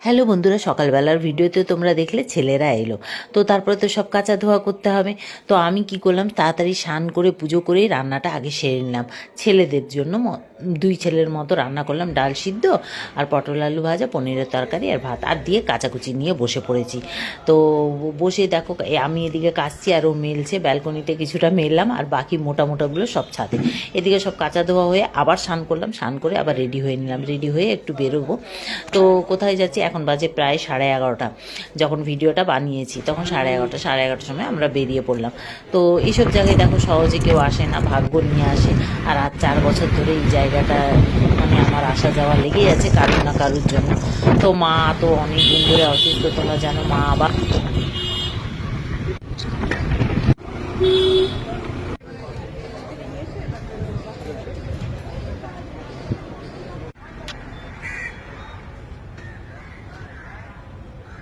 Hello বন্ধুরা, সকালবেলার ভিডিওতে তোমরা দেখলে ছেলেরা এলো, তো তারপরে তো সব কাচা ধোয়া করতে হবে। তো আমি কি করলাম, তাড়াতাড়ি স্নান করে পুজো করেই রান্নাটা আগে সেরে নিলাম। ছেলেদের জন্য দুই ছেলের মতো রান্না করলাম, ডাল সিদ্ধ আর পটল আলু ভাজা, পনিরের তরকারি আর ভাত, আর দিয়ে কাচাকুচি নিয়ে বসে পড়েছি। তো বসে দেখো আমি এদিকে কাচছি আর ও মেলছে, ব্যালকনিতে কিছুটা মেললাম আর বাকি মোটা মোটাগুলো সব ছাদে। এদিকে সব কাচা ধোয়া হয়ে আবার স্নান করলাম, স্নান করে আবার রেডি হয়ে নিলাম, রেডি হয়ে একটু বেরোবো। তো কোথায় যাচ্ছি, এখন বাজে প্রায় 11:30। যখন ভিডিওটা বানিয়েছি তখন 11:30 সময় আমরা বেরিয়ে পড়লাম। তো এইসব জায়গায় দেখো সহজে কেউ আসে না, ভাগ্য নিয়ে আসে। আর 4 বছর ধরে এই জায়গাটা মানে আমার আসা যাওয়া লেগেই আছে কারুর না কারুর জন্য। তো মা তো অনেক দিন ধরে অসুস্থ, তোমরা জানো, মা আবার